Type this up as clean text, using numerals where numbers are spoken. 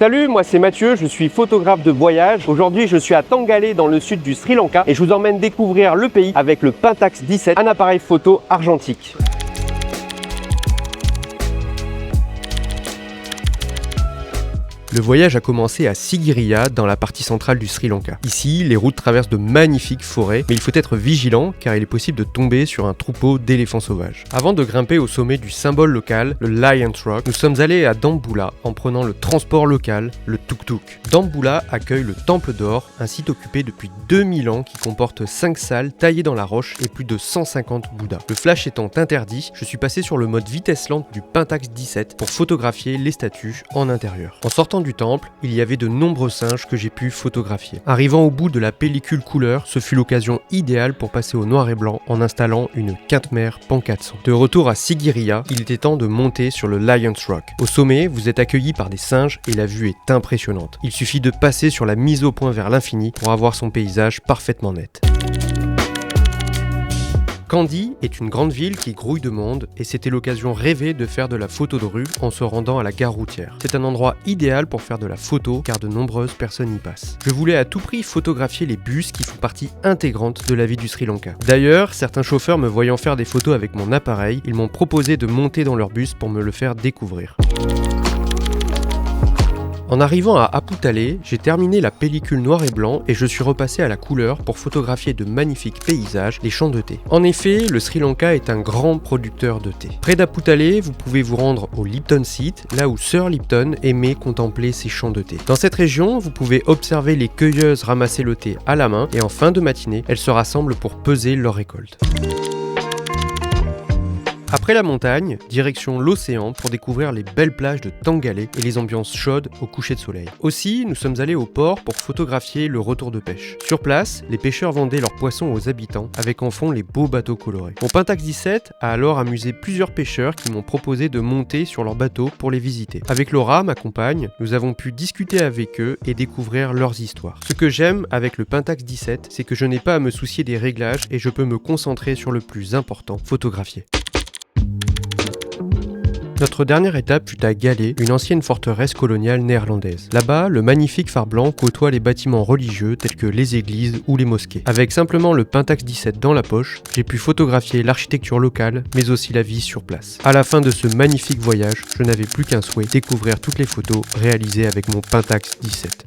Salut, moi c'est Mathieu, je suis photographe de voyage. Aujourd'hui je suis à Tangalé dans le sud du Sri Lanka et je vous emmène découvrir le pays avec le Pentax 17, un appareil photo argentique. Le voyage a commencé à Sigiriya, dans la partie centrale du Sri Lanka. Ici, les routes traversent de magnifiques forêts, mais il faut être vigilant car il est possible de tomber sur un troupeau d'éléphants sauvages. Avant de grimper au sommet du symbole local, le Lions Rock, nous sommes allés à Dambulla en prenant le transport local, le tuk-tuk. Dambulla accueille le Temple d'Or, un site occupé depuis 2000 ans qui comporte 5 salles taillées dans la roche et plus de 150 Bouddhas. Le flash étant interdit, je suis passé sur le mode vitesse lente du Pentax 17 pour photographier les statues en intérieur. En sortant du temple, il y avait de nombreux singes que j'ai pu photographier. Arrivant au bout de la pellicule couleur, ce fut l'occasion idéale pour passer au noir et blanc en installant une Quinte-Mère Pan 400. De retour à Sigiriya, il était temps de monter sur le Lions Rock. Au sommet, vous êtes accueillis par des singes et la vue est impressionnante. Il suffit de passer sur la mise au point vers l'infini pour avoir son paysage parfaitement net. Kandy est une grande ville qui grouille de monde et c'était l'occasion rêvée de faire de la photo de rue en se rendant à la gare routière. C'est un endroit idéal pour faire de la photo car de nombreuses personnes y passent. Je voulais à tout prix photographier les bus qui font partie intégrante de la vie du Sri Lanka. D'ailleurs, certains chauffeurs me voyant faire des photos avec mon appareil, ils m'ont proposé de monter dans leur bus pour me le faire découvrir. En arrivant à Aputale, j'ai terminé la pellicule noir et blanc et je suis repassé à la couleur pour photographier de magnifiques paysages, les champs de thé. En effet, le Sri Lanka est un grand producteur de thé. Près d'Aputale, vous pouvez vous rendre au Lipton Site, là où Sir Lipton aimait contempler ses champs de thé. Dans cette région, vous pouvez observer les cueilleuses ramasser le thé à la main et en fin de matinée, elles se rassemblent pour peser leur récolte. Après la montagne, direction l'océan pour découvrir les belles plages de Tangalé et les ambiances chaudes au coucher de soleil. Aussi, nous sommes allés au port pour photographier le retour de pêche. Sur place, les pêcheurs vendaient leurs poissons aux habitants, avec en fond les beaux bateaux colorés. Mon Pentax 17 a alors amusé plusieurs pêcheurs qui m'ont proposé de monter sur leur bateau pour les visiter. Avec Laura, ma compagne, nous avons pu discuter avec eux et découvrir leurs histoires. Ce que j'aime avec le Pentax 17, c'est que je n'ai pas à me soucier des réglages et je peux me concentrer sur le plus important, photographier. Notre dernière étape fut à Galé, une ancienne forteresse coloniale néerlandaise. Là-bas, le magnifique phare blanc côtoie les bâtiments religieux tels que les églises ou les mosquées. Avec simplement le Pentax 17 dans la poche, j'ai pu photographier l'architecture locale, mais aussi la vie sur place. À la fin de ce magnifique voyage, je n'avais plus qu'un souhait, découvrir toutes les photos réalisées avec mon Pentax 17.